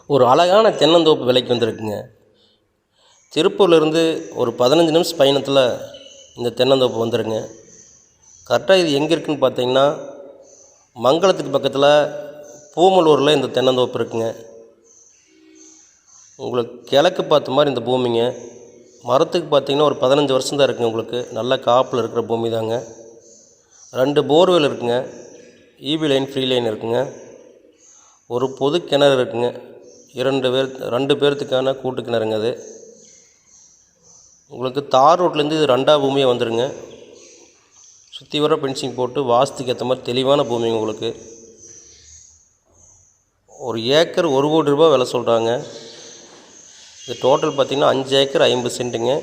ஒரு அழகான தென்னந்தோப்பு விலைக்கு வந்திருக்குங்க. திருப்பூர்லேருந்து ஒரு 15 நிமிஷம் பயணத்தில் இந்த தென்னந்தோப்பு வந்துடுங்க. கரெக்டாக இது எங்கே இருக்குதுன்னு பார்த்தீங்கன்னா, மங்களத்துக்கு பக்கத்தில் பூமலூரில் இந்த தென்னந்தோப்பு இருக்குங்க. உங்களுக்கு கிழக்கு பார்த்த மாதிரி இந்த பூமிங்க. மரத்துக்கு பார்த்திங்கன்னா ஒரு 15 வருஷம் தான் இருக்குங்க. உங்களுக்கு நல்ல காப்பில் இருக்கிற பூமி தாங்க. 2 போர்வெல் இருக்குங்க. ஈபி லைன், ஃப்ரீ லைன் இருக்குங்க. ஒரு பொது கிணறு இருக்குங்க. 2 பேர்த்துக்கான கூட்டு கிணறுங்க அது. உங்களுக்கு தார் ரோட்லேருந்து இது 2ஆவது பூமியாக வந்துடுங்க. சுற்றி வர பென்சிங் போட்டு வாஸ்துக்கு ஏற்ற மாதிரி தெளிவான பூமிங்க. உங்களுக்கு ஒரு ஏக்கர் 1 கோடி ரூபா விலை சொல்கிறாங்க. இது டோட்டல் பார்த்திங்கன்னா 5 ஏக்கர் 50 சென்ட்டுங்க.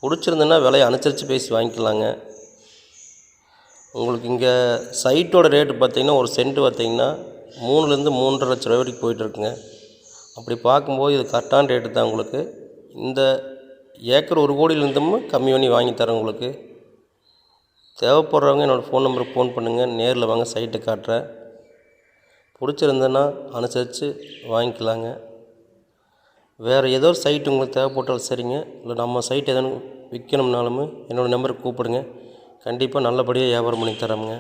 பிடிச்சிருந்துன்னா விலையை அனுசரித்து பேசி வாங்கிக்கலாங்க. உங்களுக்கு இங்கே சைட்டோட ரேட்டு பார்த்திங்கன்னா ஒரு சென்ட் பார்த்திங்கன்னா 3லேருந்து 3.5 லட்ச ரூபா வரைக்கும் போயிட்டுருக்குங்க. அப்படி பார்க்கும்போது இது கரெக்டான ரேட்டு தான். உங்களுக்கு இந்த ஏக்கர் 1 கோடியிலேருந்தும் கம்மி பண்ணி வாங்கி தரேன். உங்களுக்கு தேவைப்படுறவங்க என்னோடய ஃபோன் நம்பருக்கு ஃபோன் பண்ணுங்கள். நேரில் வாங்க, சைட்டை காட்டுறேன். பிடிச்சிருந்தேன்னா அனுசரித்து வாங்கிக்கலாங்க. வேறு ஏதோ ஒரு சைட்டு உங்களுக்கு தேவைப்பட்டாலும் சரிங்க, இல்லை நம்ம சைட் எதனா விற்கணும்னாலும் என்னோடய நம்பருக்கு கூப்பிடுங்க. கண்டிப்பாக நல்லபடியாக வியாபாரம் பண்ணி தரோங்க.